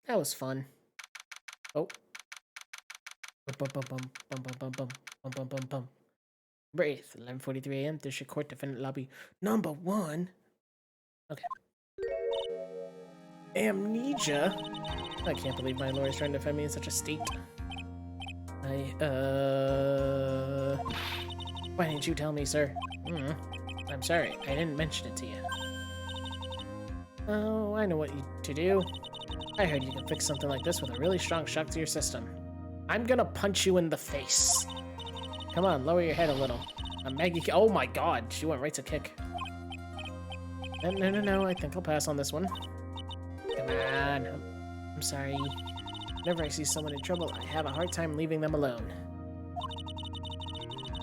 That was fun. Oh. Bum, bum, bum, bum, bum, bum, bum, bum, bum, bum, bum. Breathe. 11:43 a.m. District Court Defendant Lobby number 1. Okay. Amnesia? I can't believe my lawyer's trying to defend me in such a state. Why didn't you tell me, sir? I'm sorry, I didn't mention it to you. Oh, I know what to do. I heard you can fix something like this with a really strong shock to your system. I'm gonna punch you in the face. Come on, lower your head a little. Maggie, oh my god, she went right to kick. No, I think I'll pass on this one. Come on, I'm sorry. Whenever I see someone in trouble, I have a hard time leaving them alone.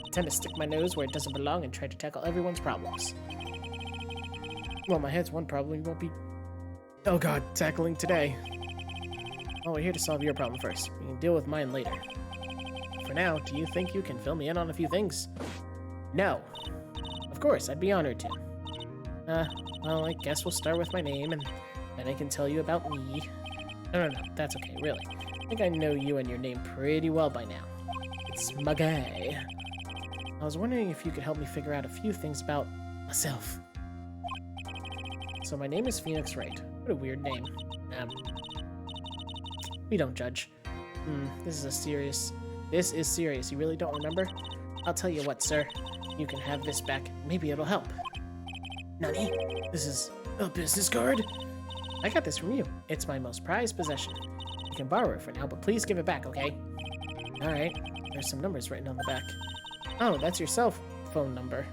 I tend to stick my nose where it doesn't belong and try to tackle everyone's problems. Well, my head's one problem, you won't be... Oh god, tackling today. Well, we're here to solve your problem first. We can deal with mine later. For now, do you think you can fill me in on a few things? No. Of course, I'd be honored to. Well, I guess we'll start with my name, and then I can tell you about me. No, that's okay, really. I think I know you and your name pretty well by now. It's my guy. I was wondering if you could help me figure out a few things about myself. So my name is Phoenix Wright. What a weird name. We don't judge. This is serious. You really don't remember? I'll tell you what, sir. You can have this back. Maybe it'll help. Nani? This is a business card? I got this from you. It's my most prized possession. You can borrow it for now, but please give it back, okay? Alright. There's some numbers written on the back. Oh, that's your cell phone number.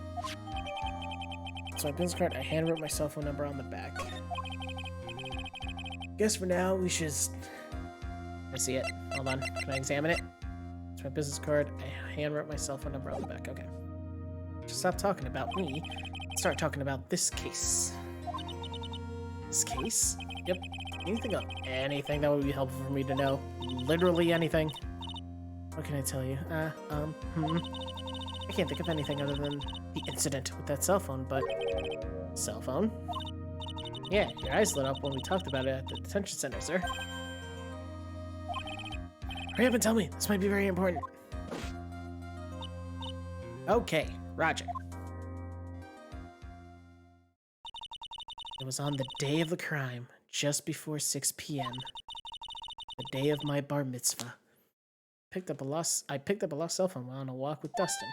So my business card, I handwrote my cell phone number on the back. Guess for now, we should... I see it. Hold on. Can I examine it? It's my business card. I handwrote my cell phone number on the back. Okay. Just stop talking about me. Start talking about this case. This case? Yep. Can you think of anything that would be helpful for me to know? Literally anything. What can I tell you? I can't think of anything other than the incident with that cell phone, but... Cell phone? Yeah, your eyes lit up when we talked about it at the detention center, sir. Hurry up and tell me. This might be very important. Okay, Roger. It was on the day of the crime, just before 6 p.m. The day of my bar mitzvah. I picked up a lost cell phone while on a walk with Dustin.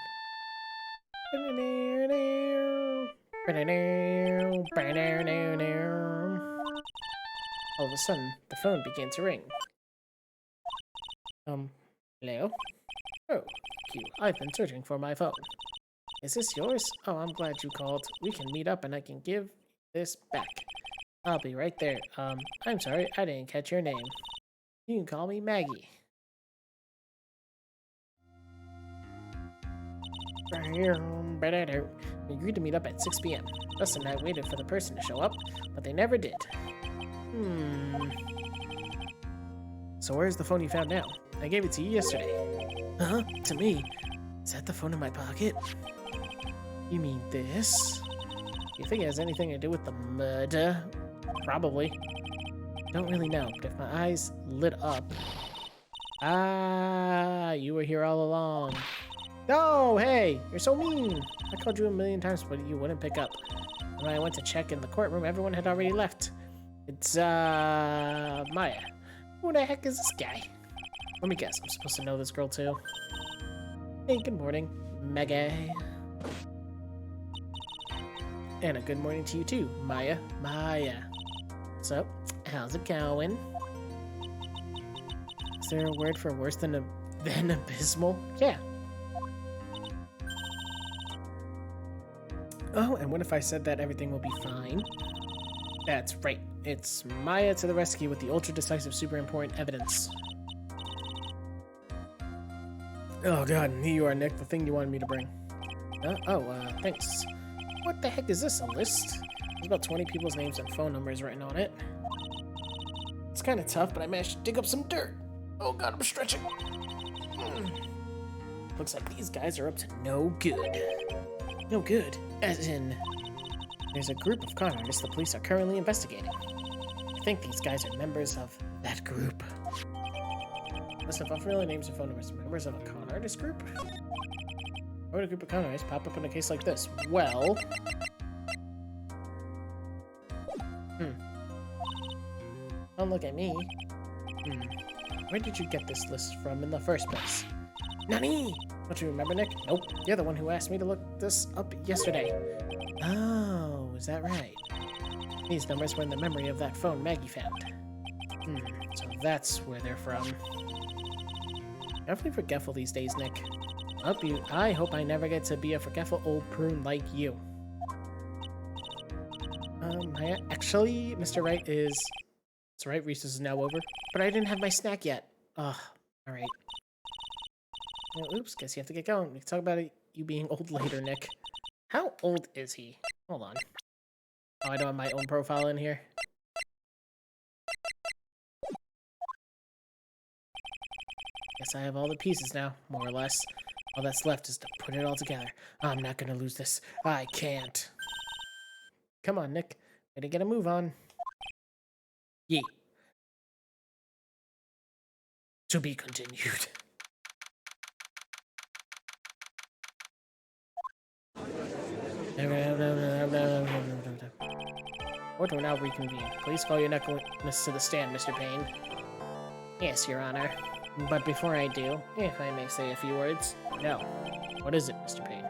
All of a sudden, the phone began to ring. Hello? Oh, you. I've been searching for my phone. Is this yours? Oh, I'm glad you called. We can meet up and I can give this back. I'll be right there. I'm sorry, I didn't catch your name. You can call me Maggie. We agreed to meet up at 6 p.m. Dustin and I waited for the person to show up, but they never did. So where's the phone you found now? I gave it to you yesterday. Huh? To me? Is that the phone in my pocket? You mean this? You think it has anything to do with the murder? Probably. Don't really know, but if my eyes lit up... Ah, you were here all along. No, hey, you're so mean. I called you a million times, but you wouldn't pick up. When I went to check in the courtroom, everyone had already left. It's, Maya. Who the heck is this guy? Let me guess, I'm supposed to know this girl too. Hey, good morning, Maggie. And a good morning to you too, Maya. So, how's it going? Is there a word for worse than abysmal? Yeah. Oh, and what if I said that everything will be fine? That's right. It's Maya to the rescue with the ultra-decisive, super important evidence. Oh god, here you are, Nick, the thing you wanted me to bring. Thanks. What the heck is this, a list? There's about 20 people's names and phone numbers written on it. It's kind of tough, but I managed to dig up some dirt. Oh god, I'm stretching. Looks like these guys are up to no good. No good? As in, there's a group of con artists the police are currently investigating. I think these guys are members of That group. Listen, if unfamiliar names and phone numbers, members of a con artist group? Why would a group of con artists pop up in a case like this? Well... Don't look at me. Where did you get this list from in the first place? Nani? Don't you remember, Nick? Nope. You're the one who asked me to look this up yesterday. Oh, is that right? These numbers were in the memory of that phone Maggie found. So that's where they're from. Awfully forgetful these days, Nick. I hope I never get to be a forgetful old prune like you. Actually, Mr. Wright is... It's right, recess is now over. But I didn't have my snack yet. Ugh, alright. Well, oops, guess you have to get going. We can talk about you being old later, Nick. How old is he? Hold on. Oh, I don't have my own profile in here. Guess I have all the pieces now, more or less. All that's left is to put it all together. I'm not gonna lose this. I can't. Come on, Nick. Better get a move on. Yee. To be continued. Court will now reconvene. Please call your necklace to the stand, Mr. Payne. Yes, Your Honor. But before I do, if I may say a few words. No. What is it, Mr. Payne?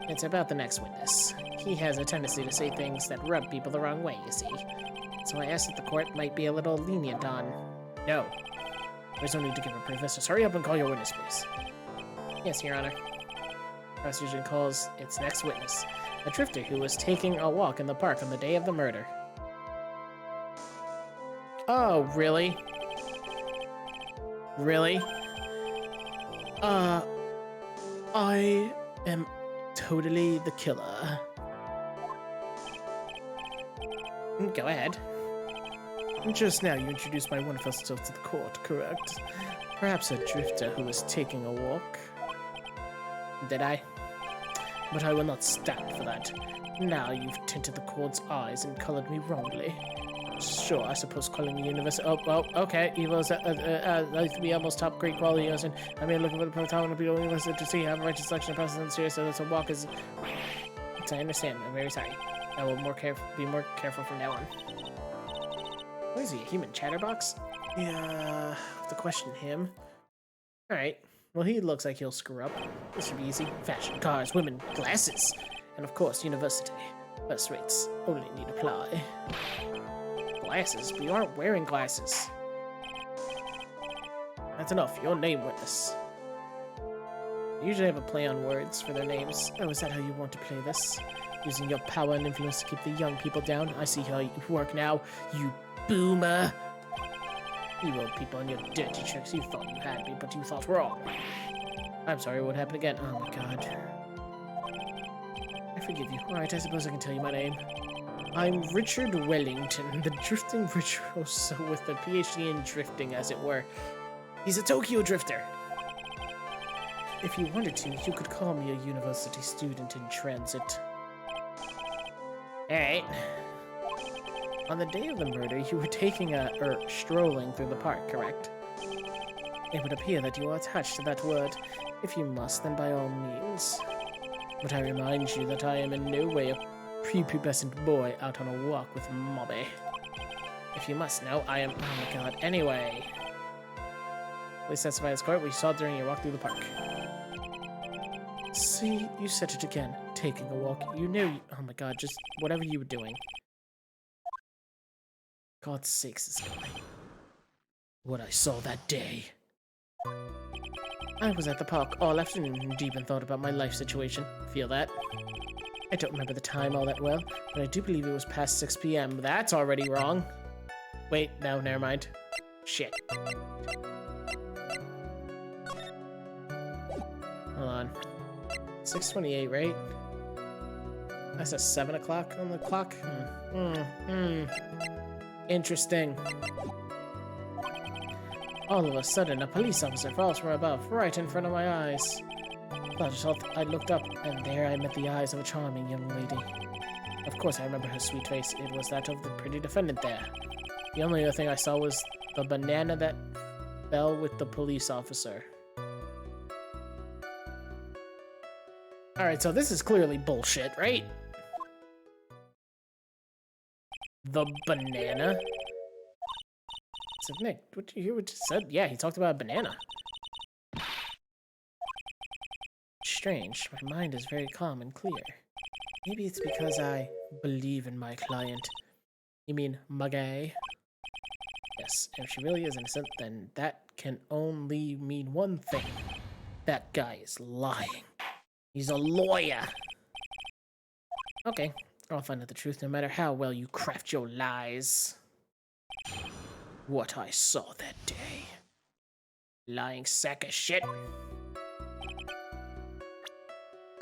It's about the next witness. He has a tendency to say things that rub people the wrong way, you see. So I asked that the court might be a little lenient on... No. There's no need to give a proof. Just hurry up and call your witness, please. Yes, Your Honor. Prosecution calls its next witness, a drifter who was taking a walk in the park on the day of the murder. Oh, really? Really? I am totally the killer. Go ahead. Just now you introduced my wonderful self to the court, correct? Perhaps a drifter who was taking a walk. Did I? But I will not stand for that. Now you've tinted the court's eyes and colored me wrongly. Sure, I suppose calling the universe... Oh, well, okay. Evil's like to be almost top grade quality, and I mean, looking for the proton of the universe to see how righteous selection of process and serious, so that's a walk is... I understand. I'm very sorry. I will be more careful from now on. What is he, a human chatterbox? Yeah, have to question him. Alright. Well, he looks like he'll screw up. This should be easy. Fashion, cars, women, glasses. And of course, university. Best rates. Only need apply. Glasses? But you aren't wearing glasses. That's enough. Your name, witness. They usually have a play on words for their names. Oh, is that how you want to play this? Using your power and influence to keep the young people down? I see how you work now, you boomer. You old people and your dirty tricks. You thought you had me, but you thought wrong. I'm sorry, what happened again? Oh my god. I forgive you. Alright, I suppose I can tell you my name. I'm Richard Wellington, the drifting virtuoso with a PhD in drifting, as it were. He's a Tokyo drifter. If you wanted to, you could call me a university student in transit. Alright. On the day of the murder, you were strolling through the park, correct? It would appear that you are attached to that word. If you must, then by all means. But I remind you that I am in no way a prepubescent boy out on a walk with Mobby. If you must know, I am... Oh my god, anyway. Please testify as court what you saw during your walk through the park. See, you said it again. Taking a walk. You knew... Oh my god, just whatever you were doing. God's sakes, this guy. What I saw that day. I was at the park all afternoon and deep in thought about my life situation. Feel that? I don't remember the time all that well, but I do believe it was past 6 p.m. That's already wrong. Wait, no, never mind. Shit. Hold on. 6:28, right? That's a 7 o'clock on the clock? Interesting. All of a sudden, a police officer falls from above, right in front of my eyes. I looked up, and there I met the eyes of a charming young lady. Of course, I remember her sweet face. It was that of the pretty defendant there. The only other thing I saw was The banana that fell with the police officer. Alright, so this is clearly bullshit, right? The banana? So Nick, what did you hear what you said? Yeah, he talked about a banana. Strange, my mind is very calm and clear. Maybe it's because I believe in my client. You mean my guy? Yes, if she really is innocent, then that can only mean one thing. That guy is lying. He's a lawyer. Okay, I'll find out the truth no matter how well you craft your lies. What I saw that day. Lying sack of shit.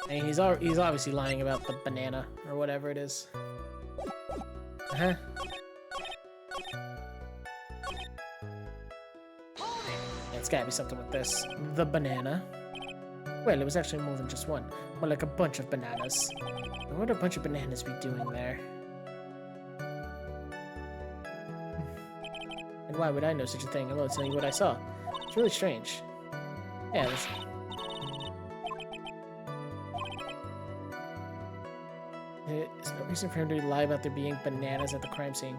And he's obviously lying about the banana or whatever it is. Uh-huh. Yeah, it's gotta be something with this. The banana. Well, it was actually more than just one. More like a bunch of bananas. What would a bunch of bananas be doing there? And why would I know such a thing? I'm gonna tell you what I saw. It's really strange. Yeah, this... There's no reason for him to lie about there being bananas at the crime scene.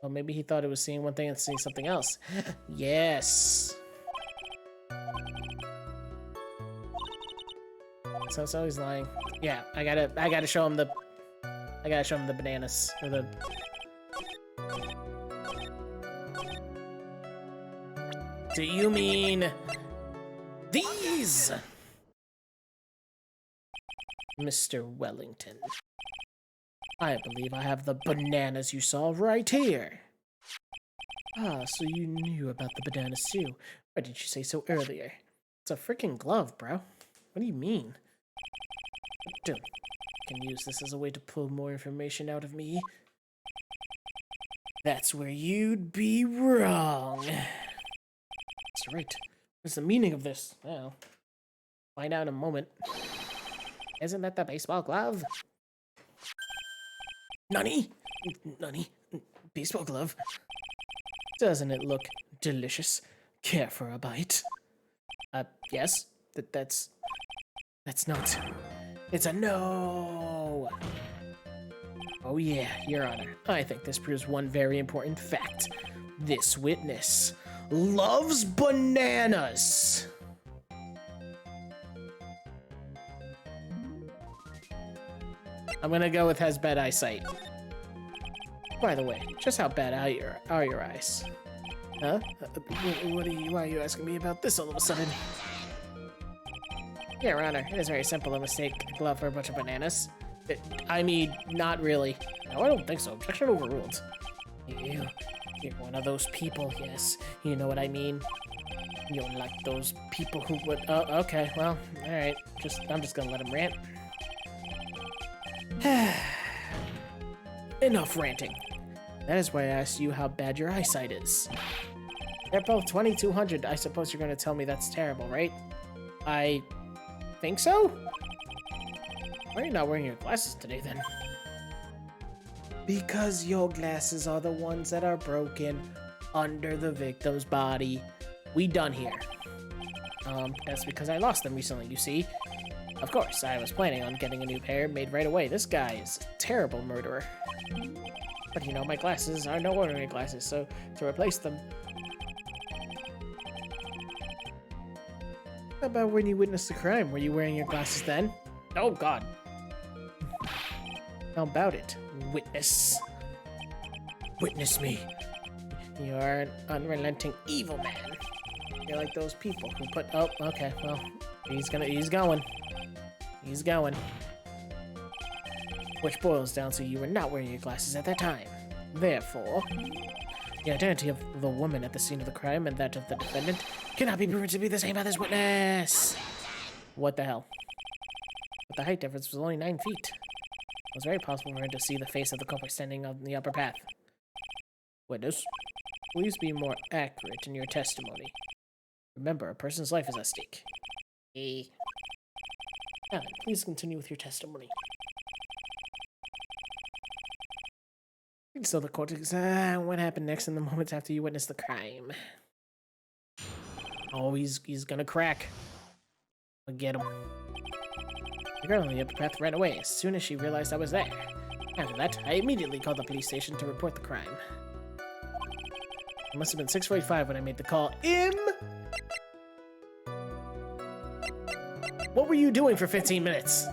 Well, maybe he thought it was seeing one thing and seeing something else. Yes! So he's lying. Yeah, I gotta show him the bananas or the. Do you mean these, Mr. Wellington? I believe I have the bananas you saw right here. Ah, so you knew about the bananas too. Why didn't you say so earlier? It's a freaking glove, bro. What do you mean? Dude, I can use this as a way to pull more information out of me. That's where you'd be wrong. That's right. What's the meaning of this? Well, find out in a moment. Isn't that the baseball glove? Nani? Nani? Baseball glove? Doesn't it look delicious? Care for a bite? Yes. That's not... It's a no! Oh yeah, Your Honor. I think this proves one very important fact. This witness loves bananas! I'm gonna go with has bad eyesight. By the way, just how bad are your eyes? Huh? Why are you asking me about this all of a sudden? Your Honor, it is very simple to mistake a glove for a bunch of bananas. I mean, not really. No, I don't think so. Objection overruled. You're one of those people, yes. You know what I mean? You're like those people who would... Oh, okay, well, alright. I'm just gonna let him rant. Enough ranting. That is why I asked you how bad your eyesight is. They're both 2200. I suppose you're gonna tell me that's terrible, right? I think so? Why are you not wearing your glasses today, then? Because your glasses are the ones that are broken under the victim's body. We done here. That's because I lost them recently, you see. Of course, I was planning on getting a new pair made right away. This guy is a terrible murderer. But you know, my glasses are no ordinary glasses, so to replace them... How about when you witnessed the crime? Were you wearing your glasses then? Oh, God. How about it, witness? Witness me. You are an unrelenting evil man. You're like those people who put... Oh, okay, well, he's going. He's going. Which boils down to you were not wearing your glasses at that time. Therefore, the identity of the woman at the scene of the crime and that of the defendant cannot be proven to be the same by this witness. What the hell? But the height difference was only 9 feet. It was very possible for her to see the face of the culprit standing on the upper path. Witness, please be more accurate in your testimony. Remember, a person's life is at stake. Now then, please continue with your testimony. So the court is, what happened next in the moments after you witnessed the crime? Oh, he's gonna crack. I'll get him. The girl on the upper path ran away as soon as she realized I was there. After that, I immediately called the police station to report the crime. It must have been 6:45 when I made the call. What were you doing for 15 minutes?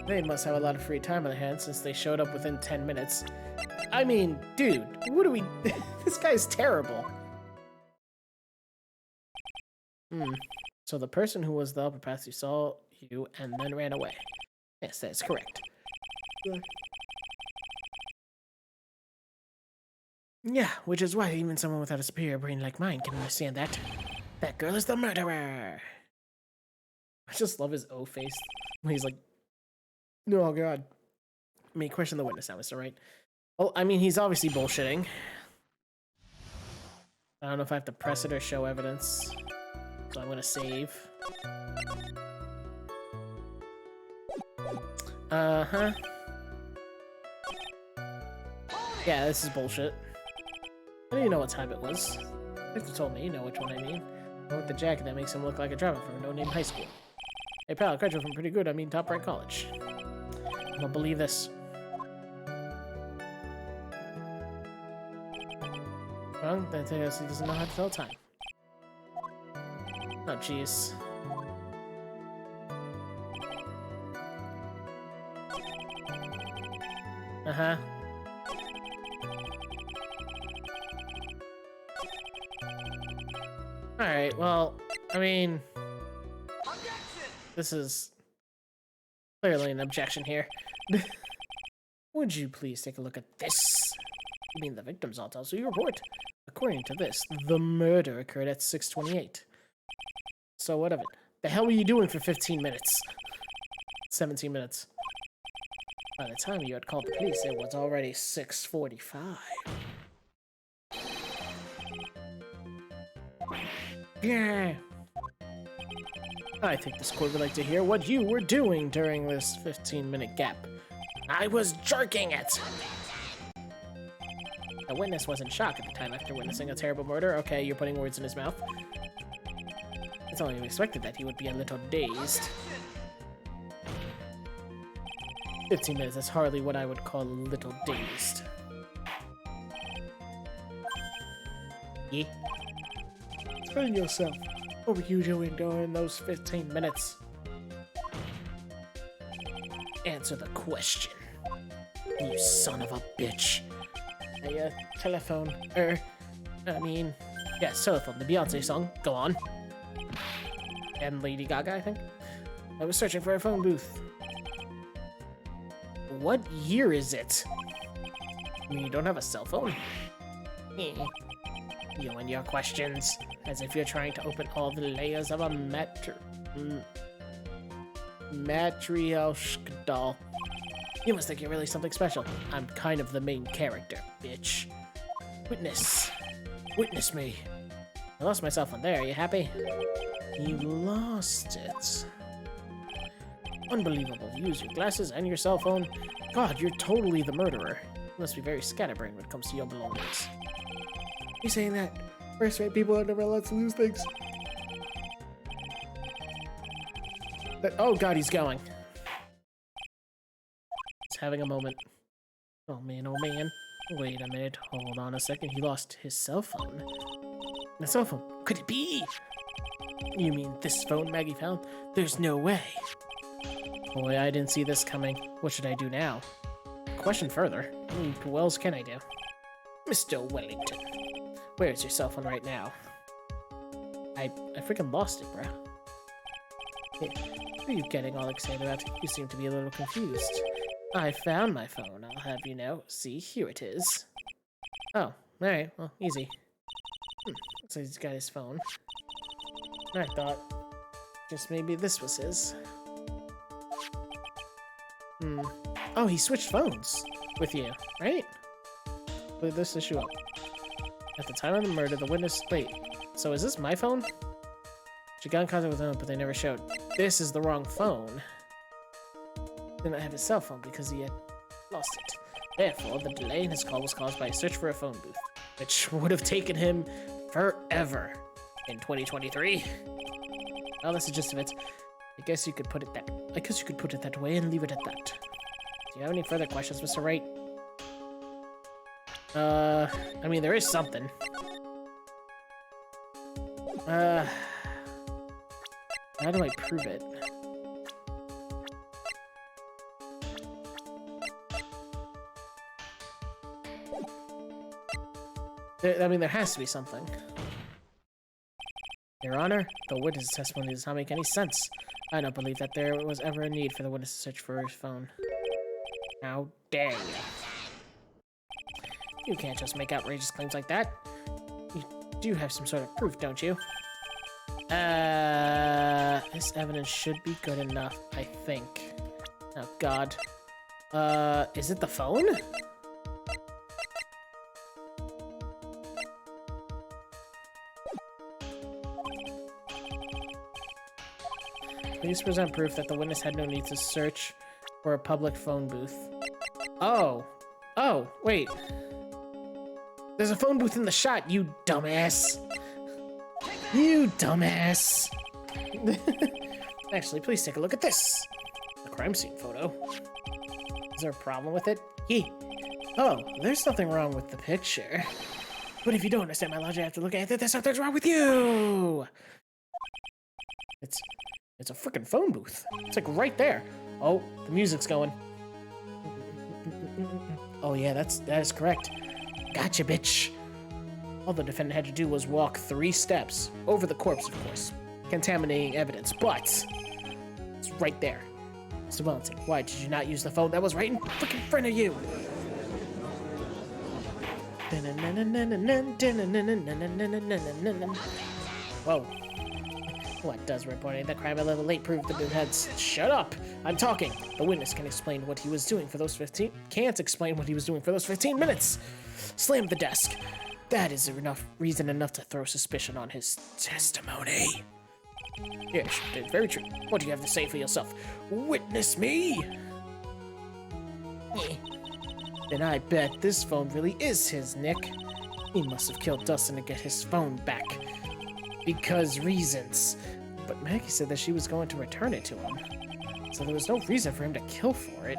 They must have a lot of free time on their hands since they showed up within 10 minutes. I mean, dude, what do we... This guy's terrible. So the person who was the upper path you saw you and then ran away. Yes, that's correct. Yeah, which is why even someone without a superior brain like mine can understand that. That girl is the murderer. I just love his O face. When he's like, oh god. I mean, question the witness now, Mr. Wright. Well, I mean, he's obviously bullshitting. I don't know if I have to press it or show evidence. So I'm gonna save. Uh-huh. Yeah, this is bullshit. I don't even know what time it was. Victor told me, you know which one I mean. The one with the jacket that makes him look like a dropout from a no-name high school. Hey pal, I graduated from pretty good, I mean top-rank college. I don't believe this. Well, that tells he doesn't know how to tell time. Oh, jeez. Uh-huh. Alright, well, I mean... This is clearly an objection here. Would you please take a look at this? You mean the victim's autopsy report? According to this, the murder occurred at 6:28. So what of it? The hell were you doing for 15 minutes? 17 minutes. By the time you had called the police, it was already 6:45. Yeah. I think this court would like to hear what you were doing during this 15-minute gap. I was jerking it! The witness was in shock at the time after witnessing a terrible murder. Okay, you're putting words in his mouth. It's only expected that he would be a little dazed. 15 minutes, that's hardly what I would call a little dazed. Yeah. Explain yourself. What were you doing during those 15 minutes? Answer the question. You son of a bitch. A telephone. Yes, telephone. The Beyonce song. Go on. And Lady Gaga, I think. I was searching for a phone booth. What year is it? I mean, you don't have a cell phone? You and your questions, as if you're trying to open all the layers of a matryoshka doll. You must think you're really something special. I'm kind of the main character, bitch. Witness. Witness me. I lost my cell phone there, are you happy? You lost it. Unbelievable. You use your glasses and your cell phone. God, you're totally the murderer. You must be very scatterbrained when it comes to your belongings. You saying that first-rate people are never allowed to lose things? Oh god, he's going. He's having a moment. Oh man, oh man. Wait a minute, hold on a second. He lost his cell phone. The cell phone. Could it be? You mean this phone Maggie found? There's no way. Boy, I didn't see this coming. What should I do now? Question further. What else can I do? Mr. Wellington. Where's your cell phone right now? I freaking lost it, bro. Hey, what are you getting all excited about? You seem to be a little confused. I found my phone, I'll have you know. See, here it is. Oh, alright, well, easy. So he's got his phone. I thought just maybe this was his. Oh, he switched phones with you, right? Put this issue up. At the time of the murder, the witness... Wait, so is this my phone? She got in contact with them, but they never showed. This is the wrong phone. did not have his cell phone because he had lost it. Therefore, the delay in his call was caused by a search for a phone booth, which would have taken him forever in 2023. Well, that's the gist of it. I guess you could put it that way and leave it at that. Do you have any further questions, Mr. Wright? I mean, there is something. How do I prove it? I mean, there has to be something. Your Honor, the witness testimony does not make any sense. I don't believe that there was ever a need for the witness to search for his phone. How dare you? You can't just make outrageous claims like that. You do have some sort of proof, don't you? This evidence should be good enough, I think. Oh, God. Is it the phone? Please present proof that the witness had no need to search for a public phone booth. Oh. Oh, wait. There's a phone booth in the shot, you dumbass. You dumbass. Actually, please take a look at this. The crime scene photo. Is there a problem with it? Oh, there's nothing wrong with the picture. But if you don't understand my logic, I have to look at it. There's something's wrong with you. It's a freaking phone booth. It's like right there. Oh, the music's going. Oh yeah, that is correct. Gotcha, bitch. All the defendant had to do was walk 3 steps over the corpse, of course, contaminating evidence. But it's right there. Mr. Wellington, why did you not use the phone that was right in freaking front of you? Whoa. What does reporting the crime a little late prove the heads? Shut up! I'm talking! The witness can explain what he was doing for those 15... Can't explain what he was doing for those 15 minutes! Slam the desk! That is reason enough to throw suspicion on his testimony. Yes, it's very true. What do you have to say for yourself? Witness me! Then I bet this phone really is his, Nick. He must have killed Dustin to get his phone back. Because reasons. But Maggie said that she was going to return it to him. So there was no reason for him to kill for it.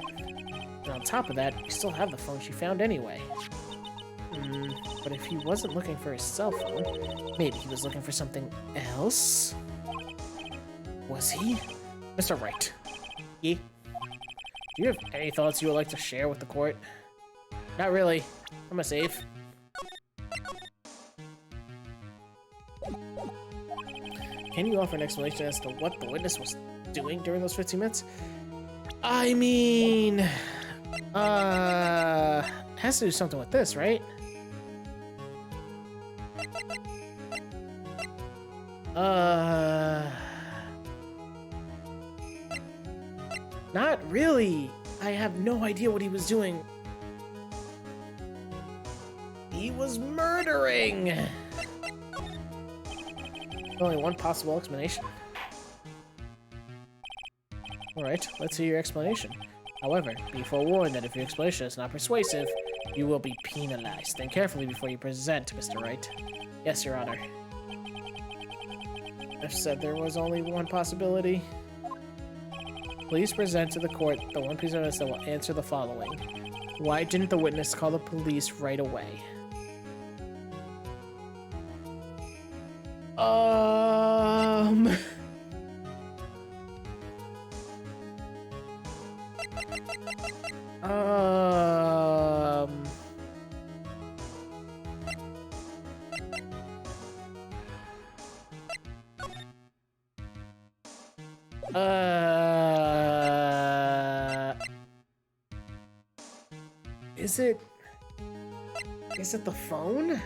And on top of that, we still have the phone she found anyway. But if he wasn't looking for his cell phone, maybe he was looking for something else? Was he? Mr. Wright. Yeah? Do you have any thoughts you would like to share with the court? Not really. I'm a save. Can you offer an explanation as to what the witness was doing during those 15 minutes? I mean... has to do something with this, right? Not really. I have no idea what he was doing. He was murdering! Only one possible explanation. Alright, let's hear your explanation. However, be forewarned that if your explanation is not persuasive, you will be penalized. Think carefully before you present, Mr. Wright. Yes, Your Honor. I've said there was only one possibility. Please present to the court the one piece of evidence that will answer the following. Why didn't the witness call the police right away? Is it the phone?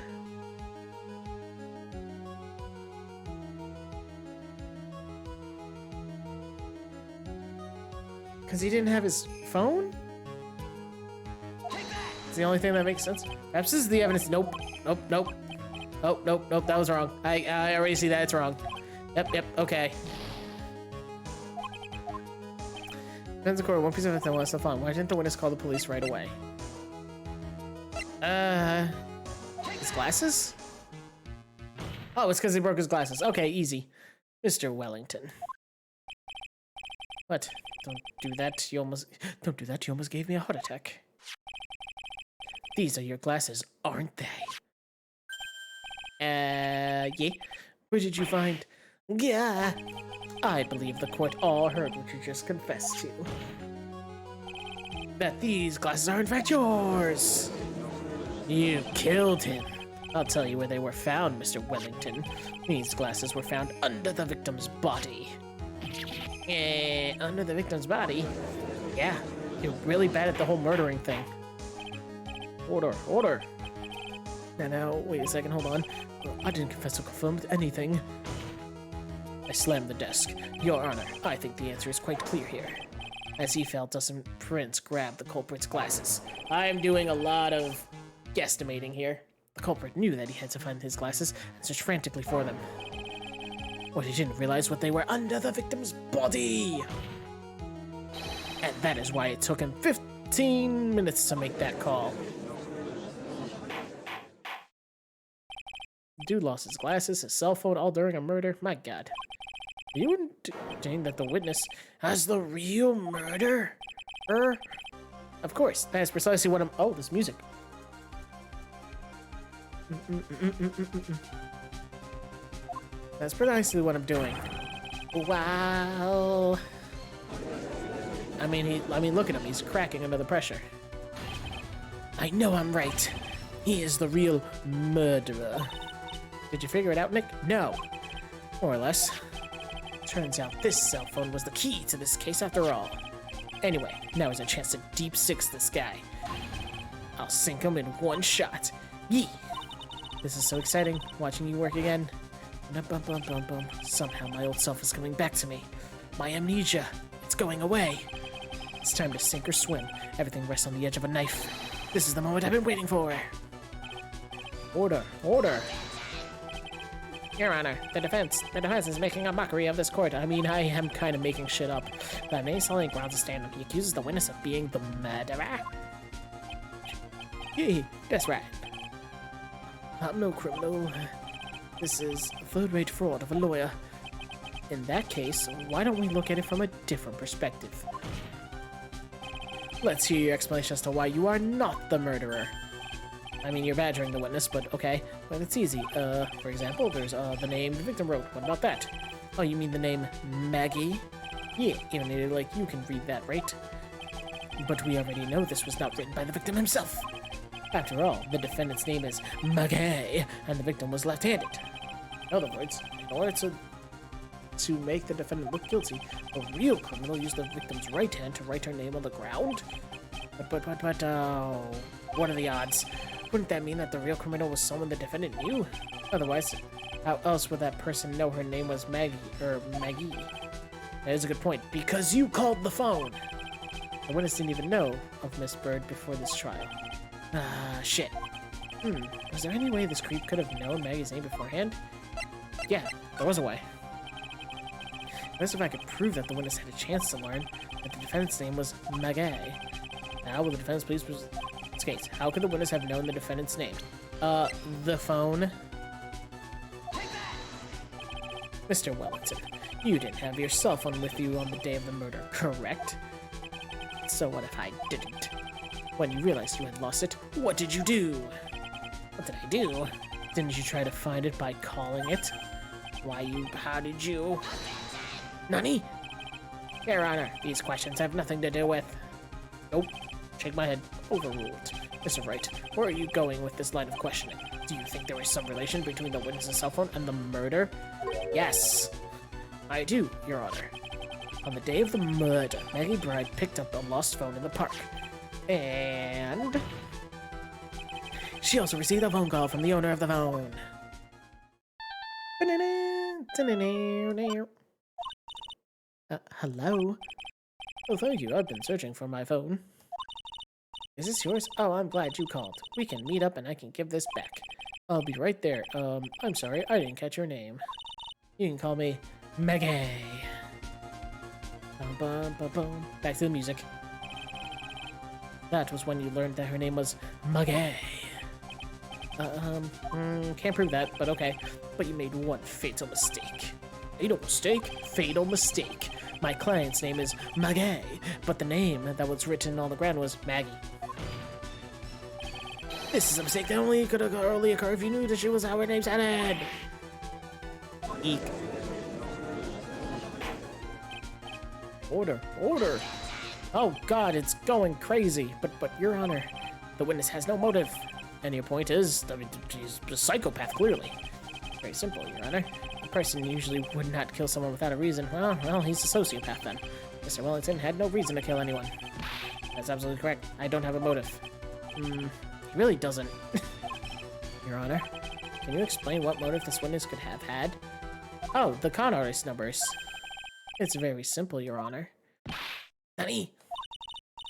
Because he didn't have his phone? It's the only thing that makes sense. Perhaps this is the evidence. Nope. Nope, nope. Oh, nope, nope, that was wrong. I already see that, it's wrong. Yep, okay. Depends on court. One piece of info was still found. Why didn't the witness call the police right away? His glasses? Oh, it's because he broke his glasses. Okay, easy. Mr. Wellington. What? Don't do that. Don't do that. You almost gave me a heart attack. These are your glasses, aren't they? Yeah. Where did you find? Yeah. I believe the court all heard what you just confessed to. That these glasses are in fact yours. You killed him. I'll tell you where they were found, Mr. Wellington. These glasses were found under the victim's body. Under the victim's body? Yeah, you're really bad at the whole murdering thing. Order. Now, wait a second, hold on. I didn't confess or confirm anything. I slammed the desk. Your Honor, I think the answer is quite clear here. As he fell, Dustin Prince grabbed the culprit's glasses. I'm doing a lot of guesstimating here. The culprit knew that he had to find his glasses and searched frantically for them. What he didn't realize was they were under the victim's body! And that is why it took him 15 minutes to make that call. Dude lost his glasses, his cell phone, all during a murder. My god. Are you saying that the witness has the real murder? Of course, that is precisely what I'm— oh, this music. That's precisely what I'm doing. Wow. I mean, look at him. He's cracking under the pressure. I know I'm right. He is the real murderer. Did you figure it out, Nick? No. More or less. Turns out this cell phone was the key to this case after all. Anyway, now is a chance to deep six this guy. I'll sink him in one shot. Yee! This is so exciting, watching you work again. Somehow my old self is coming back to me. My amnesia, it's going away. It's time to sink or swim. Everything rests on the edge of a knife. This is the moment I've been waiting for. Order. Your Honor, the defense is making a mockery of this court. I mean, I am kind of making shit up. But on any solid grounds to stand on, he accuses the witness of being the murderer. Yeah, that's right. I'm no criminal. This is a third-rate fraud of a lawyer. In that case, why don't we look at it from a different perspective? Let's hear your explanation as to why you are not the murderer. I mean, you're badgering the witness, but okay. Well, it's easy. For example, there's the name the victim wrote. What about that? Oh, you mean the name Maggie? Yeah, even an idiot like you can read that, right? But we already know this was not written by the victim himself. After all, the defendant's name is Maggie, and the victim was left-handed. In other words, in order to make the defendant look guilty, the real criminal used the victim's right hand to write her name on the ground? But, what are the odds? Wouldn't that mean that the real criminal was someone the defendant knew? Otherwise, how else would that person know her name was Maggie? That is a good point, because you called the phone! The witness didn't even know of Miss Bird before this trial. Ah, shit. Was there any way this creep could have known Maggie's name beforehand? Yeah, there was a way. Best if I could prove that the witness had a chance to learn that the defendant's name was Maggie. Now, will the defense please case? How could the witness have known the defendant's name? The phone. Mr. Wellington, you didn't have your cell phone with you on the day of the murder, correct? So what if I didn't? When you realized you had lost it, what did you do? What did I do? Didn't you try to find it by calling it? How did you? Nani? Your Honor, these questions have nothing to do with... Nope. Shake my head. Overruled. Mr. Wright, where are you going with this line of questioning? Do you think there is some relation between the witness's cell phone and the murder? Yes. I do, Your Honor. On the day of the murder, Maggie Bride picked up the lost phone in the park. And... she also received a phone call from the owner of the phone. Hello? Oh, thank you. I've been searching for my phone. Is this yours? Oh, I'm glad you called. We can meet up and I can give this back. I'll be right there. I'm sorry, I didn't catch your name. You can call me Maggie. Bum, bum, bum, bum. Back to the music. That was when you learned that her name was Maggie. Can't prove that, but okay. But you made one fatal mistake. Fatal mistake? Fatal mistake. My client's name is Maggie, but the name that was written on the ground was Maggie. This is a mistake that only could occur if you knew that she was how her name's added. Eek. Order, order. Oh God, it's going crazy. But Your Honor, the witness has no motive. And your point is, I mean, he's a psychopath, clearly. Very simple, Your Honor. A person usually would not kill someone without a reason. Well, he's a sociopath then. Mr. Wellington had no reason to kill anyone. That's absolutely correct. I don't have a motive. He really doesn't. Your Honor, can you explain what motive this witness could have had? Oh, the con artist numbers. It's very simple, Your Honor. Nani?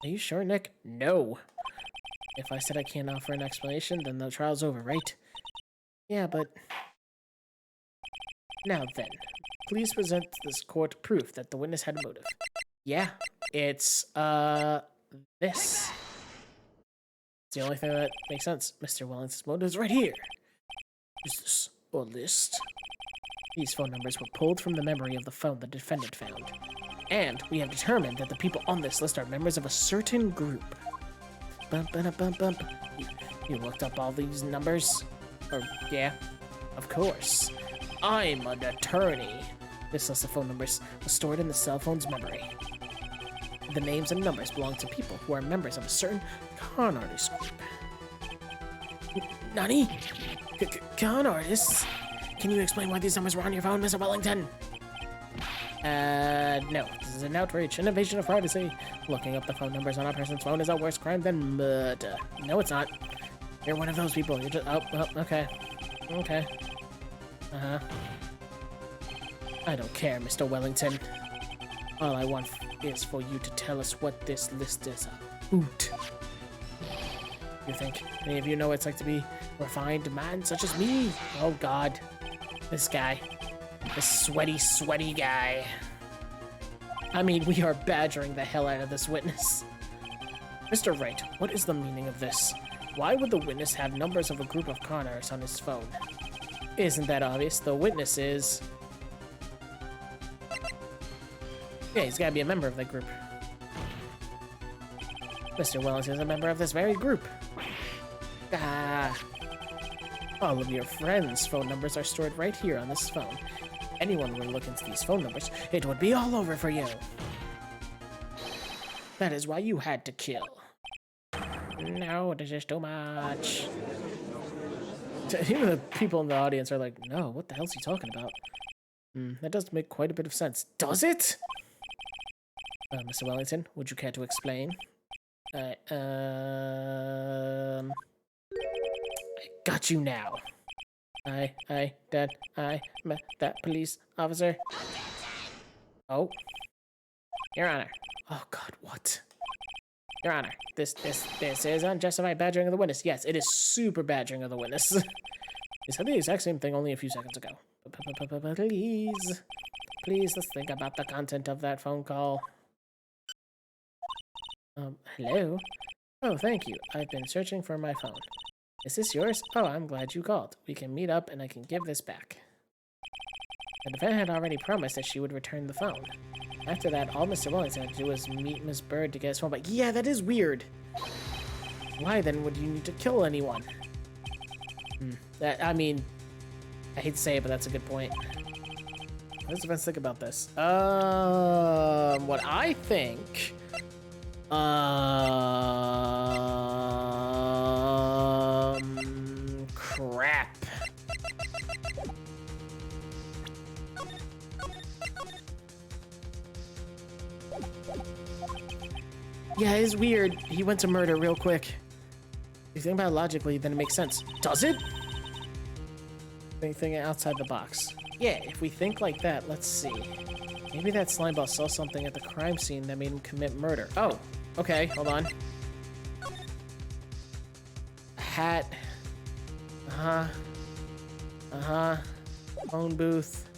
Are you sure, Nick? No. If I said I can't offer an explanation, then the trial's over, right? Yeah, but... Now then, please present to this court proof that the witness had a motive. Yeah, it's, this. It's the only thing that makes sense. Mr. Wellington's motive is right here. Is this a list? These phone numbers were pulled from the memory of the phone the defendant found. And we have determined that the people on this list are members of a certain group. Bump, bump, bump, bump. You looked up all these numbers? Or, yeah, of course. I'm an attorney. This list of phone numbers was stored in the cell phone's memory. The names and numbers belong to people who are members of a certain con artist group. Nani? Con artists? Can you explain why these numbers were on your phone, Mr. Wellington? No. This is an outrage, an invasion of privacy. Looking up the phone numbers on a person's phone is a worse crime than murder. No, it's not. You're one of those people. You're just... Oh, okay. Okay. Uh-huh. I don't care, Mr. Wellington. All I want is for you to tell us what this list is about. You think any of you know what it's like to be a refined man such as me? Oh, God. This guy. This sweaty guy. I mean, we are badgering the hell out of this witness. Mr. Wright, what is the meaning of this? Why would the witness have numbers of a group of con artists on his phone? Isn't that obvious? The witness is... Yeah, he's gotta be a member of that group. Mr. Wellington is a member of this very group. Ah. All of your friends' phone numbers are stored right here on this phone. Anyone would look into these phone numbers, it would be all over for you. That is why you had to kill. No, this is too much. Even the people in the audience are like, no, what the hell is he talking about? That does make quite a bit of sense. Does it? Mr. Wellington, would you care to explain? I got you now. I met that police officer. Oh. Your Honor. Oh, God, what? Your Honor, this is unjustified badgering of the witness. Yes, it is super badgering of the witness. He said the exact same thing only a few seconds ago. Please, let's think about the content of that phone call. Hello? Oh, thank you. I've been searching for my phone. Is this yours? Oh, I'm glad you called. We can meet up and I can give this back. The defendant had already promised that she would return the phone. After that, all Mr. Wellington had to do was meet Miss Bird to get his phone back. Yeah, that is weird. Why then would you need to kill anyone? I mean, I hate to say it, but that's a good point. What does the defense think about this? What I think... crap. Yeah, it is weird. He went to murder real quick. If you think about it logically, then it makes sense. Does it? Anything outside the box. Yeah, if we think like that, let's see. Maybe that slime ball saw something at the crime scene that made him commit murder. Oh, okay, hold on. A hat. Phone booth.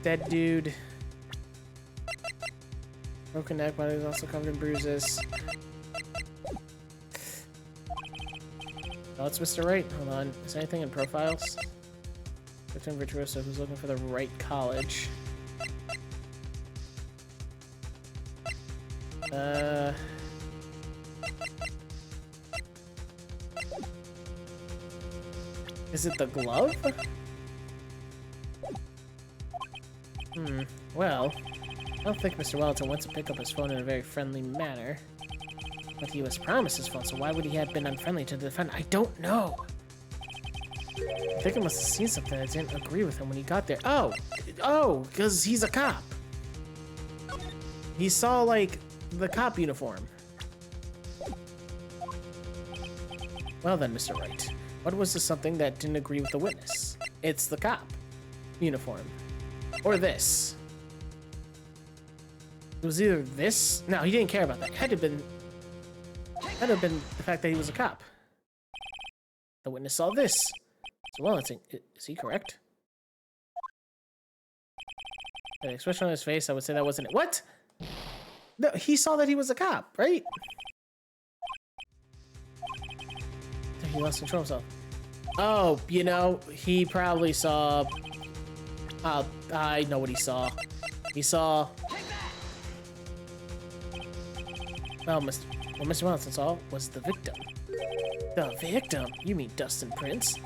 Dead dude. Broken neck, body is also covered in bruises. Oh, it's Mr. Wright. Hold on. Is there anything in profiles? Victim Virtuoso who's looking for the right college. Is it the glove? Well, I don't think Mr. Wellington went to pick up his phone in a very friendly manner. But he was promised his phone, so why would he have been unfriendly to the defendant? I don't know. I think I must have seen something that didn't agree with him when he got there. Oh, because he's a cop. He saw, like, the cop uniform. Well then, Mr. Wright, what was the something that didn't agree with the witness? It's the cop uniform. Or this. It was either this. No, he didn't care about that. It had to have been the fact that he was a cop. The witness saw this. So Wellington, is he correct? The expression on his face, I would say that wasn't it. What? No, he saw that he was a cop, right? He lost control of himself. Oh, you know, he probably saw... I know what he saw. He saw... Well, what Mr. Wellington saw was the victim. The victim? You mean Dustin Prince?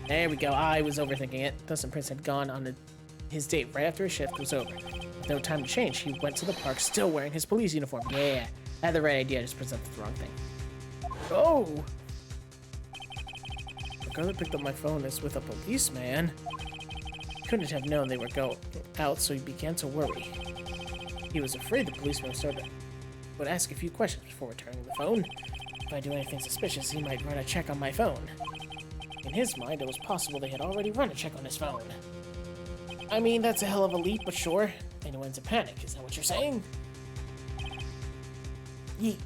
There we go. I was overthinking it. Dustin Prince had gone on his date right after his shift was over. With no time to change, he went to the park still wearing his police uniform. Yeah, I had the right idea. I just presented the wrong thing. Oh! The girl that picked up my phone is with a policeman. He couldn't have known they were going out, so he began to worry. He was afraid the policeman would ask a few questions before returning the phone. If I do anything suspicious, he might run a check on my phone. In his mind, it was possible they had already run a check on his phone. I mean, that's a hell of a leap, but sure. Anyone's in panic, is that what you're saying? Yeet.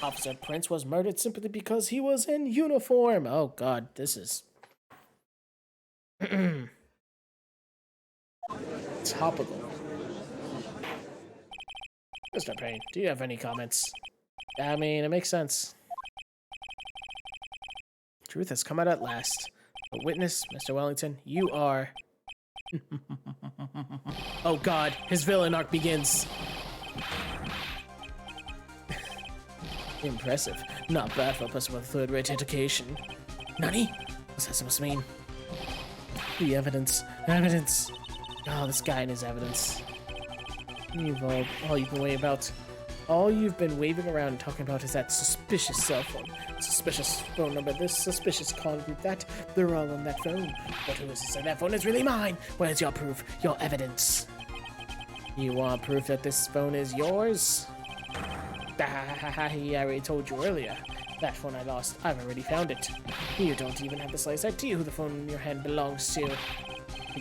Officer Prince was murdered simply because he was in uniform. Oh god, this is... topical. Mr. Payne, do you have any comments? I mean, it makes sense. Truth has come out at last. The witness, Mr. Wellington, you are... Oh god, his villain arc begins. Impressive. Not bad for a person with third-rate education. Nani? What's that supposed to mean? The evidence. Evidence. Oh, this guy and his evidence. All you've been waving around and talking about is that suspicious cell phone. Suspicious phone number, this suspicious con group, that. They're all on that phone. But who is to say that phone is really mine? Where's your proof? Your evidence? You want proof that this phone is yours? I already told you earlier. That phone I lost, I've already found it. You don't even have the slightest idea who the phone in your hand belongs to. But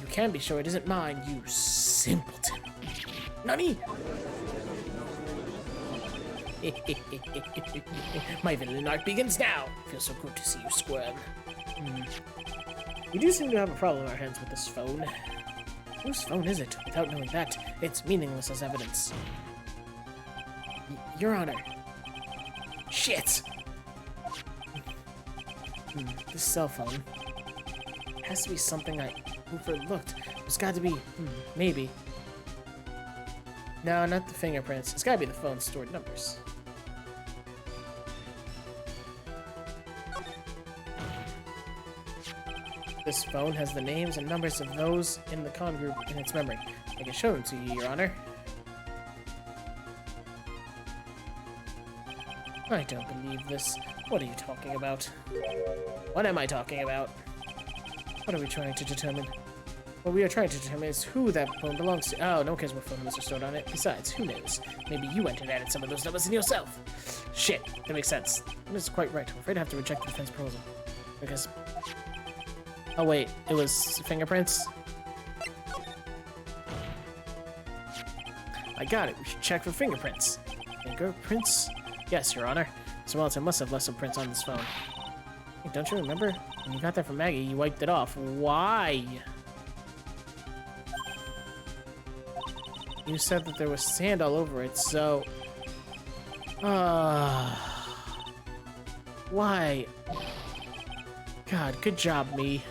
you can be sure it isn't mine, you simpleton. Nani? My villain arc begins now. Feels so good to see you squirm. We do seem to have a problem on our hands with this phone. Whose phone is it? Without knowing that, it's meaningless as evidence. Your Honor. Shit! This cell phone has to be something I overlooked. There's got to be, maybe. No, not the fingerprints. It's gotta be the phone's stored numbers. This phone has the names and numbers of those in the con group in its memory. I can show them to you, Your Honor. I don't believe this. What are you talking about? What am I talking about? What are we trying to determine? What we are trying to determine is who that phone belongs to. Oh, no one cares what phone numbers are stored on it. Besides, who knows? Maybe you went and added some of those numbers in yourself. Shit, that makes sense. That is quite right. I'm afraid I have to reject the defense proposal. Because... Oh wait, it was fingerprints? I got it. We should check for fingerprints. Fingerprints? Yes, Your Honor. Mr. Wellington must have left some prints on this phone. Hey, don't you remember? When you got that from Maggie, you wiped it off. Why? You said that there was sand all over it, so... Why? God, good job, me.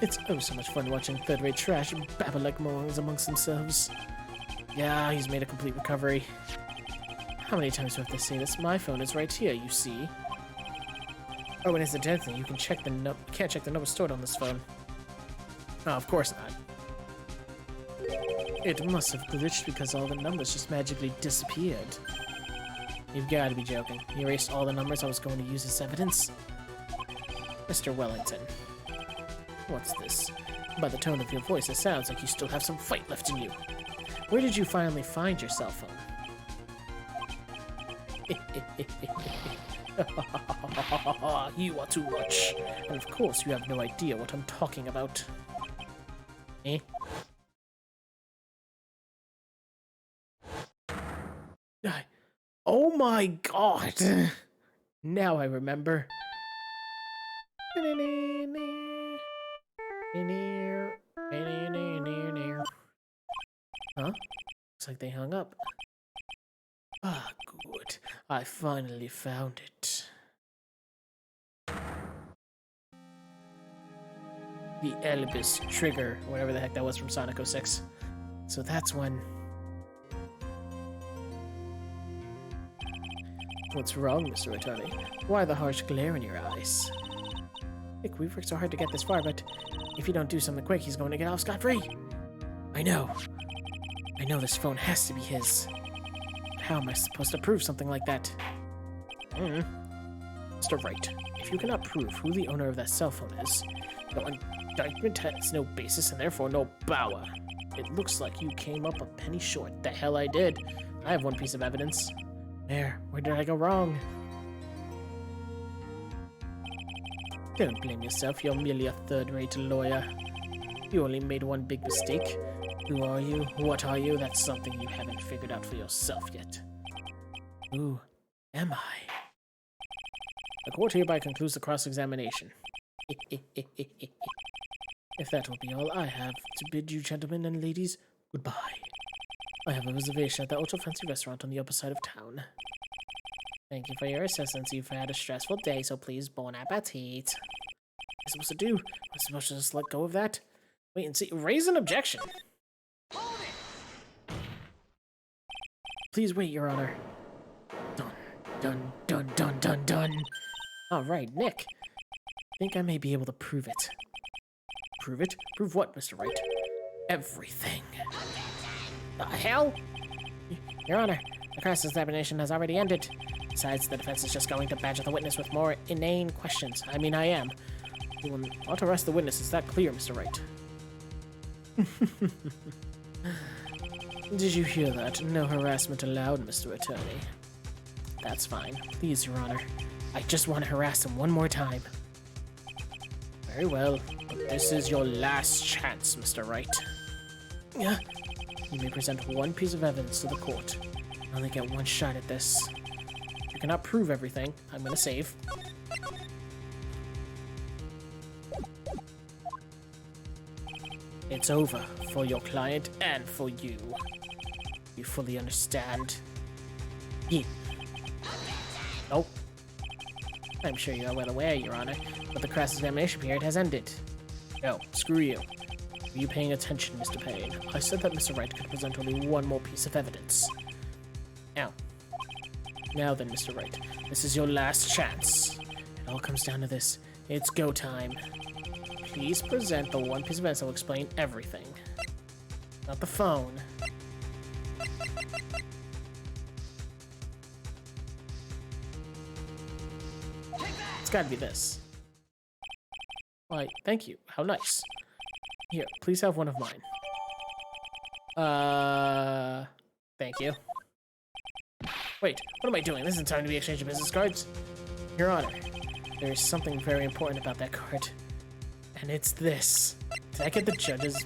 It's oh so much fun watching third-rate trash babble like morons amongst themselves. Yeah, he's made a complete recovery. How many times do I have to say this? My phone is right here, you see. Oh, and incidentally, you can't check the numbers stored on this phone. Oh, of course not. It must have glitched because all the numbers just magically disappeared. You've got to be joking. You erased all the numbers I was going to use as evidence? Mr. Wellington. What's this? By the tone of your voice, it sounds like you still have some fight left in you. Where did you finally find your cell phone? You are too much. And of course, you have no idea what I'm talking about. Eh? Oh my god! Now I remember. Huh? Looks like they hung up. Ah, good. I finally found it. The Elbis trigger, whatever the heck that was from Sonic 06. So that's when... What's wrong, Mr. Attorney? Why the harsh glare in your eyes? Nick, we've worked so hard to get this far, but if you don't do something quick, he's going to get off scot-free. I know this phone has to be his. How am I supposed to prove something like that? Mr. Wright, if you cannot prove who the owner of that cell phone is, no indictment has no basis and therefore no power. It looks like you came up a penny short. The hell I did. I have one piece of evidence. Where did I go wrong? Don't blame yourself, you're merely a third-rate lawyer. You only made one big mistake. Who are you? What are you? That's something you haven't figured out for yourself yet. Who am I? The court hereby concludes the cross-examination. If that will be all I have to bid you gentlemen and ladies goodbye. I have a reservation at the ultra-fancy restaurant on the upper side of town. Thank you for your assistance. You've had a stressful day, so please bon appetit. What am I supposed to do? Am I supposed to just let go of that? Wait and see. Raise an objection. Please wait, Your Honor. Dun, dun, dun, dun, dun, dun. All right, Nick. I think I may be able to prove it. Prove it? Prove what, Mr. Wright? Everything. The hell? Your Honor, the cross-examination has already ended. Besides, the defense is just going to badger the witness with more inane questions. I mean, I am. You will not arrest the witness. Is that clear, Mr. Wright? Did you hear that? No harassment allowed, Mr. Attorney. That's fine. Please, Your Honor. I just want to harass him one more time. Very well. This is your last chance, Mr. Wright. Yeah. You may present one piece of evidence to the court. I only get one shot at this. If you cannot prove everything, I'm gonna save. It's over for your client and for you. You fully understand? Yeah. Nope. I'm sure you are well aware, Your Honor, but the cross-examination period has ended. No, screw you. Are you paying attention, Mr. Payne? I said that Mr. Wright could present only one more piece of evidence. Now then, Mr. Wright, this is your last chance. It all comes down to this. It's go time. Please present the one piece of evidence that will explain everything. Not the phone. It's gotta be this. Why, thank you. How nice. Here, please have one of mine. Thank you. Wait, what am I doing? This isn't time to be exchanging business cards. Your Honor, there is something very important about that card. And it's this. Did I get the judges?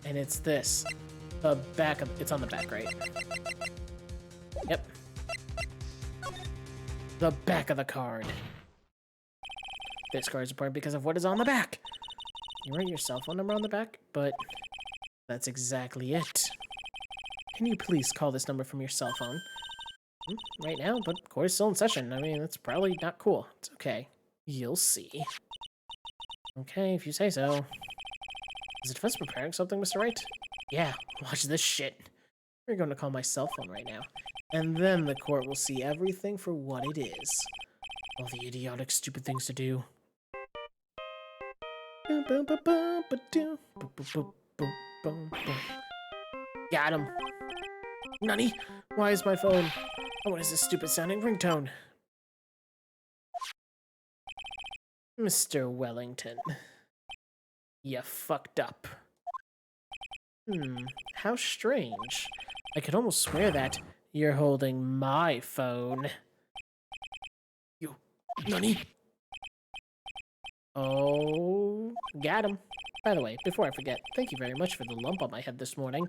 And it's this. The back of... It's on the back, right? Yep. The back of the card. This card is important because of what is on the back. You write your cell phone number on the back, but that's exactly it. Can you please call this number from your cell phone? Right now, but court is still in session. I mean, that's probably not cool. It's okay. You'll see. Okay, if you say so. Is the defense preparing something, Mr. Wright? Yeah, watch this shit. We're going to call my cell phone right now. And then the court will see everything for what it is. All the idiotic, stupid things to do. Got him. Nani? Why is my phone? Oh, what is this stupid sounding ringtone? Mr. Wellington. You fucked up. How strange. I could almost swear that you're holding my phone. You, Nani? Oh, got him. By the way, before I forget, thank you very much for the lump on my head this morning.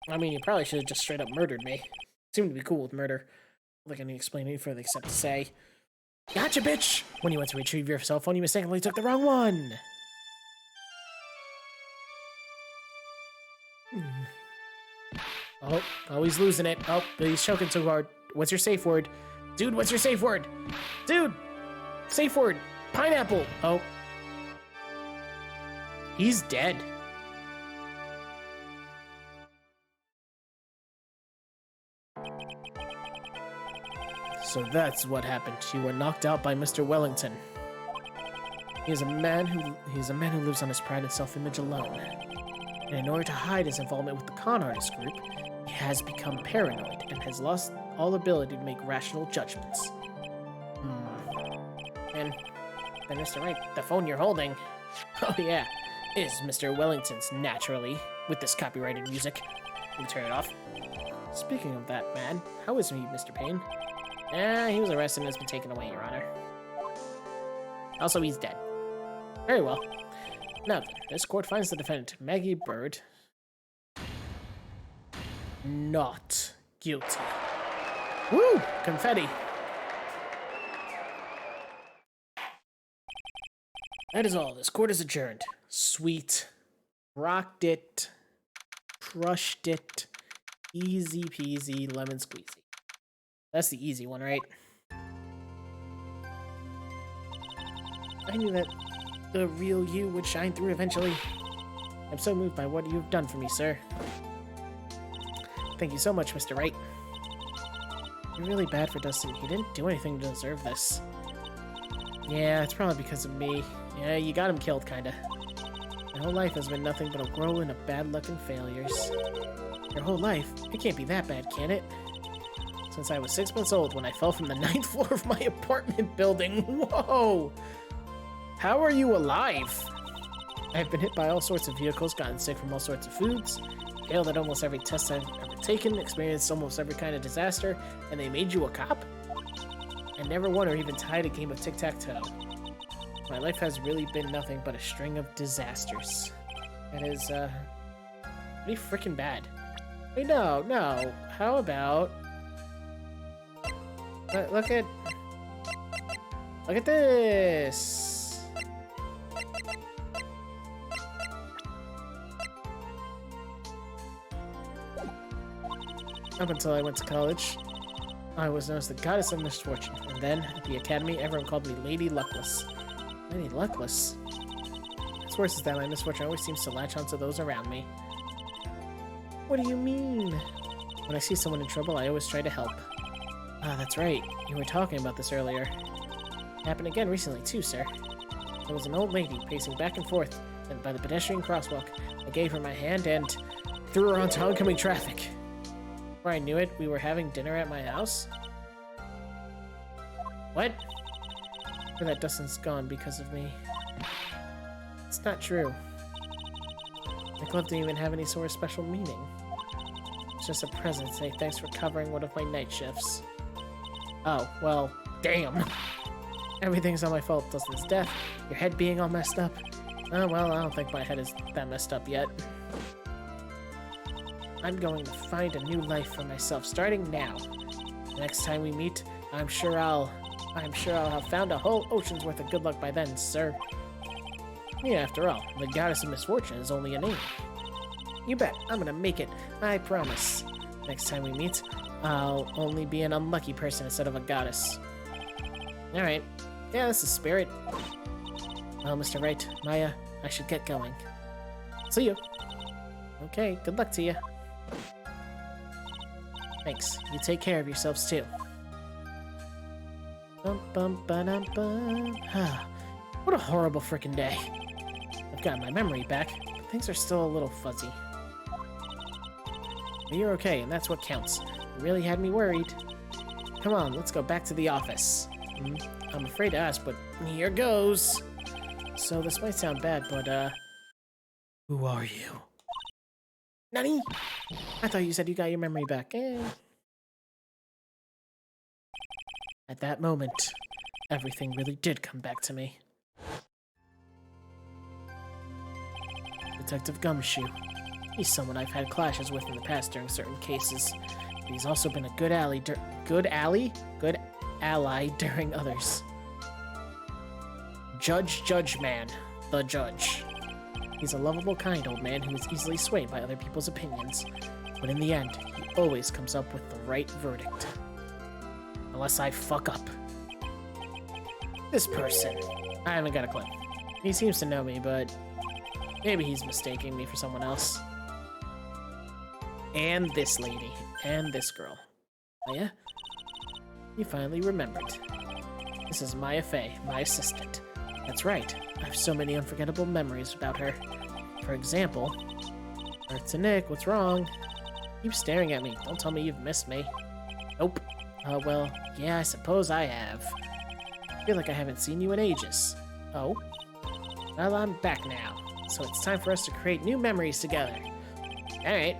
I mean, you probably should have just straight up murdered me. Seemed to be cool with murder. Like I need to explain any further except to say, gotcha, bitch! When you went to retrieve your cell phone, you mistakenly took the wrong one. Oh, he's losing it. Oh, he's choking so hard. What's your safe word? Dude, what's your safe word? Dude! Safe word! Pineapple! Oh. He's dead. So that's what happened. You were knocked out by Mr. Wellington. He's a man who lives on his pride and self-image alone. And in order to hide his involvement with the con artist group, he has become paranoid and has lost all ability to make rational judgments. And Mr. Wright, the phone you're holding, oh yeah, is Mr. Wellington's naturally, with this copyrighted music. Let me turn it off. Speaking of that man, how is he, Mr. Payne? He was arrested and has been taken away, Your Honor. Also, he's dead. Very well. Now, this court finds the defendant, Maggie Bird, not guilty. Woo! Confetti. That is all. This court is adjourned. Sweet. Rocked it. Crushed it. Easy peasy, lemon squeezy. That's the easy one, right? I knew that the real you would shine through eventually. I'm so moved by what you've done for me, sir. Thank you so much, Mr. Wright. You're really bad for Dustin. He didn't do anything to deserve this. Yeah, it's probably because of me. Yeah, you got him killed, kinda. My whole life has been nothing but a whirlwind of bad luck and failures. Your whole life? It can't be that bad, can it? Since I was 6 months old when I fell from the 9th floor of my apartment building. Whoa! How are you alive? I've been hit by all sorts of vehicles, gotten sick from all sorts of foods, failed at almost every test I've ever taken, experienced almost every kind of disaster, and they made you a cop? I never won or even tied a game of tic-tac-toe. My life has really been nothing but a string of disasters. That is, pretty freaking bad. Wait, no. How about... Look at this! Up until I went to college, I was known as the goddess of misfortune, and then, at the academy, everyone called me Lady Luckless. Lady Luckless? What's worse is that my misfortune always seems to latch onto those around me. What do you mean? When I see someone in trouble, I always try to help. Ah, that's right. You were talking about this earlier. It happened again recently, too, sir. There was an old lady pacing back and forth by the pedestrian crosswalk. I gave her my hand and threw her onto oncoming traffic. Before I knew it, we were having dinner at my house. What? Or that Dustin's gone because of me. It's not true. The club didn't even have any sort of special meaning. It's just a present to say thanks for covering one of my night shifts. Oh, well, damn. Everything's not my fault. Dustin's death, your head being all messed up. Oh, well, I don't think my head is that messed up yet. I'm going to find a new life for myself, starting now. The next time we meet, I'm sure I'll I'm sure I'll have found a whole ocean's worth of good luck by then, sir. Yeah, after all, the goddess of misfortune is only a name. You bet, I'm gonna make it, I promise. Next time we meet, I'll only be an unlucky person instead of a goddess. Alright, yeah, this is spirit. Well, Mr. Wright, Maya, I should get going. See you. Okay, good luck to you. Thanks, you take care of yourselves too. Bum bum ba-dum bum. What a horrible frickin' day. I've gotten my memory back, but things are still a little fuzzy. But you're okay, and that's what counts. You really had me worried. Come on, let's go back to the office. I'm afraid to ask, but here goes. So this might sound bad, but who are you? Nani? I thought you said you got your memory back. At that moment, everything really did come back to me. Detective Gumshoe. He's someone I've had clashes with in the past during certain cases. But he's also been a good ally during others. Judge Man, the judge. He's a lovable, kind old man who is easily swayed by other people's opinions. But in the end, he always comes up with the right verdict. Unless I fuck up. This person. I haven't got a clue. He seems to know me, but maybe he's mistaking me for someone else. And this lady. And this girl. Maya? You finally remembered. This is Maya Fey, my assistant. That's right. I have so many unforgettable memories about her. For example, Earth to Nick, what's wrong? Keep staring at me. Don't tell me you've missed me. Nope. Well, yeah, I suppose I have. I feel like I haven't seen you in ages. Oh? Well, I'm back now. So it's time for us to create new memories together. Alright.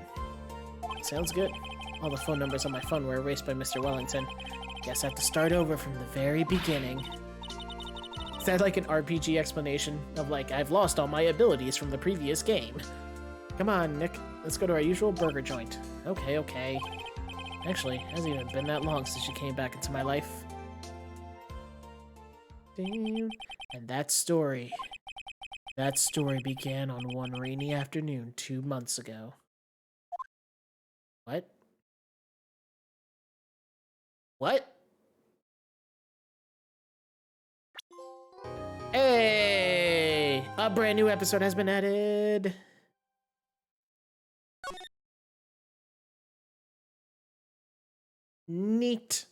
Sounds good. All the phone numbers on my phone were erased by Mr. Wellington. Guess I have to start over from the very beginning. Is that like an RPG explanation of like, I've lost all my abilities from the previous game? Come on, Nick. Let's go to our usual burger joint. Okay. Actually, it hasn't even been that long since you came back into my life. And that story began on one rainy afternoon 2 months ago. What? What? Hey! A brand new episode has been added. Neat.